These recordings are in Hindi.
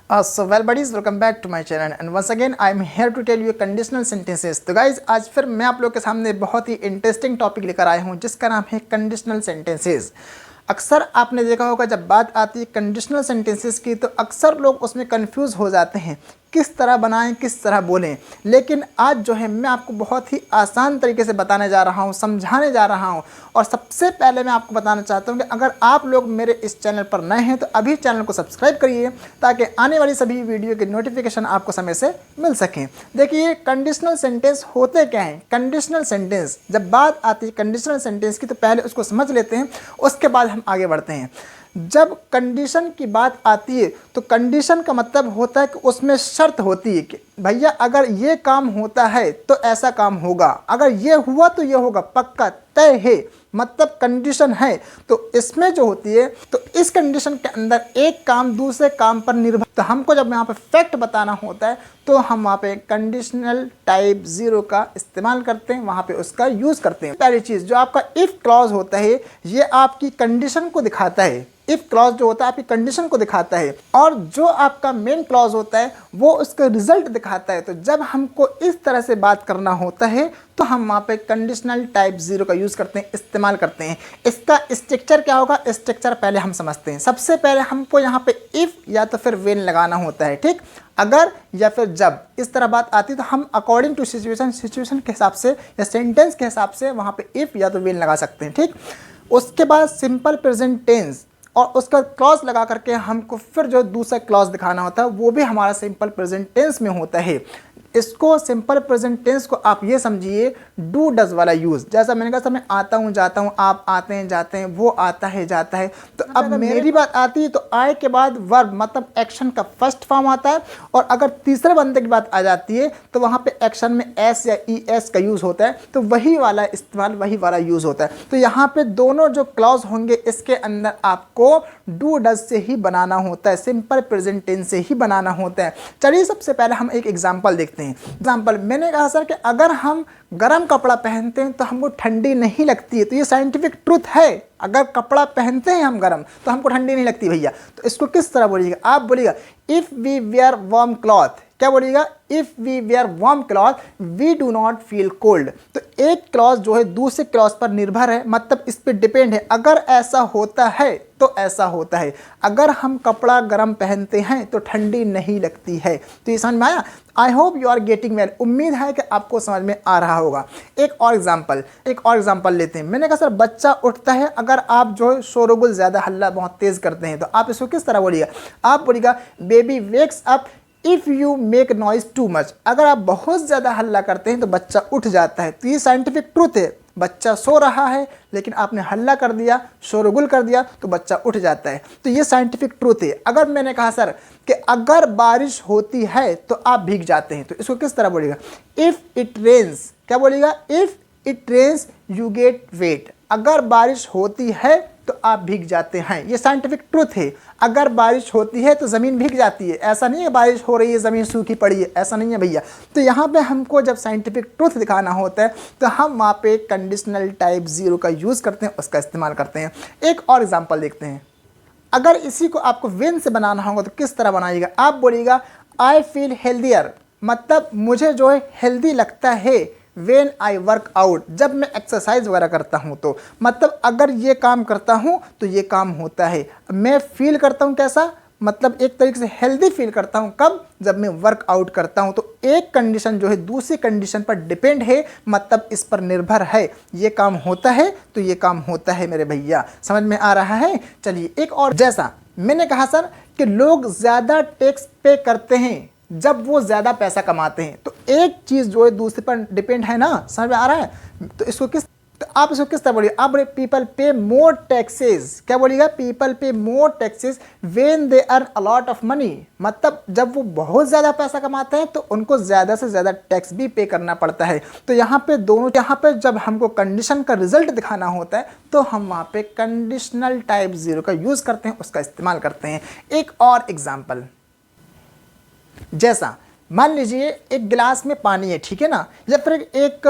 So well buddies, welcome back to my channel and once again I am here to tell you conditional sentences। तो गाइज आज फिर मैं आप लोग के सामने बहुत ही इंटरेस्टिंग टॉपिक लेकर आया हूँ जिसका नाम है कंडीशनल सेंटेंसेस। अक्सर आपने देखा होगा जब बात आती है कंडीशनल सेंटेंसेस की तो अक्सर लोग उसमें कंफ्यूज हो जाते हैं किस तरह बनाएं किस तरह बोलें। लेकिन आज जो है मैं आपको बहुत ही आसान तरीके से बताने जा रहा हूं, समझाने जा रहा हूं। और सबसे पहले मैं आपको बताना चाहता हूं कि अगर आप लोग मेरे इस चैनल पर नए हैं तो अभी चैनल को सब्सक्राइब करिए ताकि आने वाली सभी वीडियो की नोटिफिकेशन आपको समय से मिल सकें। देखिए कंडीशनल सेंटेंस होते क्या हैं। कंडीशनल सेंटेंस जब बात आती है कंडीशनल सेंटेंस की तो पहले उसको समझ लेते हैं, उसके बाद हम आगे बढ़ते हैं। जब कंडीशन की बात आती है तो कंडीशन का मतलब होता है कि उसमें शर्त होती है कि भैया अगर ये काम होता है तो ऐसा काम होगा, अगर ये हुआ तो ये होगा, पक्का तय है, मतलब कंडीशन है। तो इसमें जो होती है तो इस कंडीशन के अंदर एक काम दूसरे काम पर निर्भर, तो हमको जब यहाँ पे फैक्ट बताना होता है तो हम वहाँ पे कंडीशनल टाइप 0 का इस्तेमाल करते हैं, वहाँ पे उसका यूज़ करते हैं। पहली चीज़ जो आपका इफ़ क्लॉज होता है ये आपकी कंडीशन को दिखाता है। इफ़ क्लॉज जो होता है आपकी कंडीशन को दिखाता है और जो आपका मेन क्लॉज होता है वो उसका रिजल्ट दिखाता है। तो जब हमको इस तरह से बात करना होता है तो हम वहाँ पे कंडीशनल टाइप 0 का यूज़ करते हैं, इस्तेमाल करते हैं। इसका स्ट्रक्चर क्या होगा, स्ट्रक्चर पहले हम समझते हैं। सबसे पहले हमको यहाँ पे इफ़ या तो फिर व्हेन लगाना होता है, ठीक, अगर या फिर जब इस तरह बात आती है तो हम अकॉर्डिंग टू सिचुएशन के हिसाब से या सेंटेंस के हिसाब से वहाँ पे इफ़ या तो व्हेन लगा सकते हैं, ठीक। उसके बाद सिंपल प्रेजेंट टेंस और उसका क्लॉज लगा करके हमको फिर जो दूसरा क्लॉज दिखाना होता है वो भी हमारा सिंपल प्रेजेंट टेंस में होता है। इसको सिंपल प्रेजेंट टेंस को आप ये समझिए डू डज वाला यूज़। जैसा मैंने कहा था मैं आता हूँ जाता हूँ, आप आते हैं जाते हैं, वो आता है जाता है। तो अब मेरी बात आती है तो आए के बाद वर्ब मतलब एक्शन का फर्स्ट फॉर्म आता है और अगर तीसरे बंदे की बात आ जाती है तो वहाँ पे एक्शन में एस या ई एस का यूज़ होता है, तो वही वाला इस्तेमाल वही वाला यूज़ होता है। तो यहाँ पे दोनों जो क्लॉज होंगे इसके अंदर आपको डू डज से ही बनाना होता है, सिंपल प्रेजेंट टेंस से ही बनाना होता है। चलिए सबसे पहले हम एक एग्जांपल देखते हैं। एग्जाम्पल मैंने कहा सर कि अगर हम गर्म कपड़ा पहनते हैं तो हमको ठंडी नहीं लगती है, तो ये साइंटिफिक ट्रूथ है। अगर कपड़ा पहनते हैं हम गर्म तो हमको ठंडी नहीं लगती भैया। तो इसको किस तरह बोलिएगा, आप बोलिएगा if we wear warm cloth. क्या बोलिएगा, if we wear warm cloth we do not feel cold. तो एक क्लॉज जो है दूसरे क्लॉज पर निर्भर है, मतलब इस पर डिपेंड है। अगर ऐसा होता है तो ऐसा होता है, अगर हम कपड़ा गर्म पहनते हैं तो ठंडी नहीं लगती है। तो ये समझ में आया। I hope you are getting well. उम्मीद है कि आपको समझ में आ रहा होगा। एक और एग्जाम्पल लेते हैं। मैंने कहा सर बच्चा उठता है अगर आप जो है शोरगुल ज़्यादा हल्ला बहुत तेज़ करते हैं, तो आप इसको किस तरह बोलिएगा, आप बोलिएगा baby wakes up if you make noise too much. अगर आप बहुत ज़्यादा हल्ला करते हैं तो बच्चा उठ जाता है। तो ये साइंटिफिक ट्रूथ है। बच्चा सो रहा है लेकिन आपने हल्ला कर दिया, शोरगुल कर दिया तो बच्चा उठ जाता है। तो ये साइंटिफिक ट्रूथ है। अगर मैंने कहा सर कि अगर बारिश होती है तो आप भीग जाते हैं, तो इसको किस तरह बोलेगा, इफ़ इट रेन्स। क्या बोलेगा, if it rains you get wet. अगर बारिश होती है तो आप भीग जाते हैं। ये साइंटिफिक ट्रूथ है। अगर बारिश होती है तो ज़मीन भीग जाती है। ऐसा नहीं है बारिश हो रही है ज़मीन सूखी पड़ी है, ऐसा नहीं है भैया। तो यहाँ पे हमको जब साइंटिफिक ट्रूथ दिखाना होता है तो हम वहाँ पे कंडीशनल टाइप 0 का यूज़ करते हैं, उसका इस्तेमाल करते हैं। एक और एग्जांपल देखते हैं। अगर इसी को आपको व्हेन से बनाना होगा तो किस तरह बनाइएगा, आप बोलिएगा आई फील हेल्दियर, मतलब मुझे जो है हेल्दी लगता है वेन आई वर्क आउट, जब मैं एक्सरसाइज वगैरह करता हूँ। तो मतलब अगर ये काम करता हूँ तो ये काम होता है। मैं फील करता हूँ कैसा, मतलब एक तरीके से हेल्दी फील करता हूँ कब, जब मैं वर्कआउट करता हूँ। तो एक कंडीशन जो है दूसरी कंडीशन पर डिपेंड है, मतलब इस पर निर्भर है। ये काम होता है तो ये काम होता है मेरे भैया। समझ में आ रहा है। चलिए एक और, जैसा मैंने कहा सर कि लोग ज़्यादा टैक्स पे करते हैं जब वो ज़्यादा पैसा कमाते हैं। तो एक चीज़ जो है दूसरे पर डिपेंड है ना, समझ में आ रहा है। तो इसको किस, तो आप इसको किस तरह बोलिए, आप बोलिए पीपल पे मोर टैक्सेस। क्या बोलिएगा, people pay more taxes when they earn a lot of money, मतलब जब वो बहुत ज़्यादा पैसा कमाते हैं तो उनको ज़्यादा से ज़्यादा टैक्स भी पे करना पड़ता है। तो यहाँ पे दोनों, यहाँ पे जब हमको कंडीशन का रिजल्ट दिखाना होता है तो हम वहाँ पे कंडीशनल टाइप 0 का यूज़ करते हैं, उसका इस्तेमाल करते हैं। एक और एग्जाम्पल, जैसा मान लीजिए एक गिलास में पानी है, ठीक है ना, या फिर एक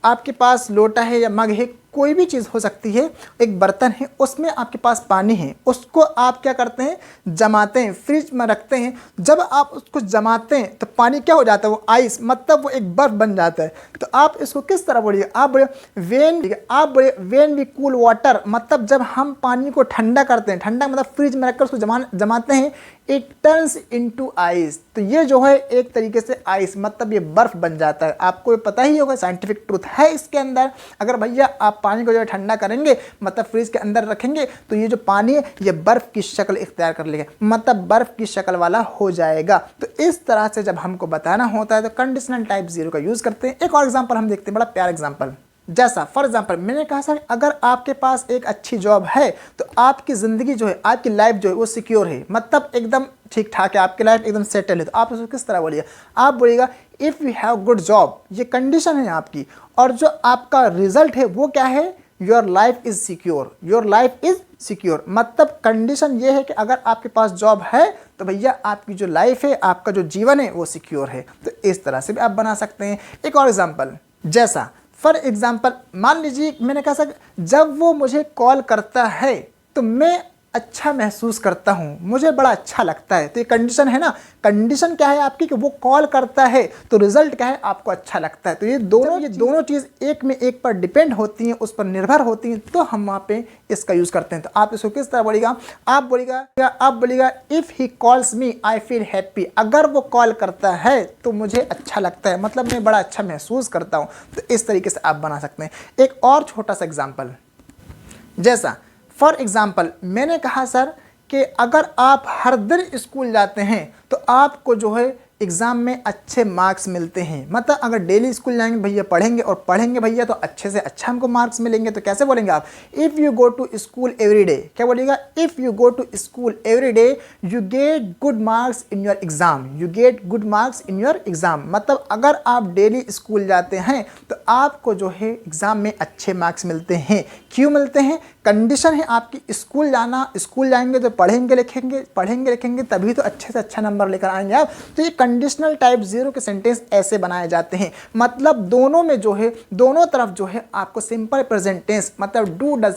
आपके पास लोटा है या मग है, कोई भी चीज़ हो सकती है, एक बर्तन है उसमें आपके पास पानी है, उसको आप क्या करते हैं, जमाते हैं, फ्रिज में रखते हैं। जब आप उसको जमाते हैं तो पानी क्या हो जाता है, वो आइस, मतलब वो एक बर्फ बन जाता है। तो आप इसको किस तरह बोलिए, आप बोलिए वेन वी कूल वाटर, मतलब जब हम पानी को ठंडा करते हैं, ठंडा मतलब फ्रिज में रखकर उसको जमाते हैं, इट टर्न्स इनटू आइस। तो ये जो है एक तरीके से आइस, मतलब ये बर्फ बन जाता है। आपको ये पता ही होगा, साइंटिफिक ट्रूथ है इसके अंदर। अगर भैया आप पानी को जो है ठंडा करेंगे, मतलब फ्रिज के अंदर रखेंगे, तो ये जो पानी है ये बर्फ की शक्ल इख्तियार कर लेगा, मतलब बर्फ की शक्ल वाला हो जाएगा। तो इस तरह से जब हमको बताना होता है तो कंडीशनल टाइप 0 का यूज करते हैं। एक और एग्जांपल हम देखते हैं, बड़ा प्यारा एग्जांपल। जैसा फॉर एग्जाम्पल मैंने कहा सर, अगर आपके पास एक अच्छी जॉब है तो आपकी ज़िंदगी जो है, आपकी लाइफ जो है वो सिक्योर है, मतलब एकदम ठीक ठाक है, आपकी लाइफ एकदम सेटल है। तो आप उसको किस तरह बोलिएगा, आप बोलिएगा if you have good job, ये कंडीशन है आपकी, और जो आपका रिजल्ट है वो क्या है, your life is secure, your life is secure. मतलब कंडीशन ये है कि अगर आपके पास जॉब है तो भैया आपकी जो लाइफ है, आपका जो जीवन है वो सिक्योर है। तो इस तरह से भी आप बना सकते हैं। एक और एग्जाम्पल, जैसा फॉर एग्जाम्पल मान लीजिए मैंने कहा सर, जब वो मुझे कॉल करता है तो मैं अच्छा महसूस करता हूँ, मुझे बड़ा अच्छा लगता है। तो ये कंडीशन है ना, कंडीशन क्या है आपकी कि वो कॉल करता है, तो रिजल्ट क्या है, आपको अच्छा लगता है। तो ये दोनों चीज़ एक में एक पर डिपेंड होती हैं, उस पर निर्भर होती हैं, तो हम वहाँ पे इसका यूज़ करते हैं। तो आप इसको किस तरह बोलिएगा, आप बोलिएगा if he calls me I feel happy, अगर वो कॉल करता है तो मुझे अच्छा लगता है, मतलब मैं बड़ा अच्छा महसूस करता हूँ। तो इस तरीके से आप बना सकते हैं। एक और छोटा सा एग्जाम्पल, जैसा फॉर एग्ज़ाम्पल मैंने कहा सर कि अगर आप हर दिन स्कूल जाते हैं तो आपको जो है एग्ज़ाम में अच्छे मार्क्स मिलते हैं। मतलब अगर डेली स्कूल जाएंगे भैया, पढ़ेंगे भैया, तो अच्छे से अच्छा हमको मार्क्स मिलेंगे। तो कैसे बोलेंगे आप, if you go to school every day, क्या बोलिएगा, if you go to school every day you get good marks in your exam, you get good marks in your exam. मतलब अगर आप डेली स्कूल जाते हैं तो आपको जो है एग्ज़ाम में अच्छे मार्क्स मिलते हैं। क्यों मिलते हैं, कंडीशन है आपकी स्कूल जाना, स्कूल जाएंगे तो पढ़ेंगे लिखेंगे तभी तो अच्छे से अच्छा नंबर लेकर आएंगे आप। तो ये कंडीशनल टाइप 0 के सेंटेंस ऐसे बनाए जाते हैं। मतलब दोनों में जो है, दोनों तरफ जो है आपको सिंपल प्रेजेंट टेंस, मतलब डू डज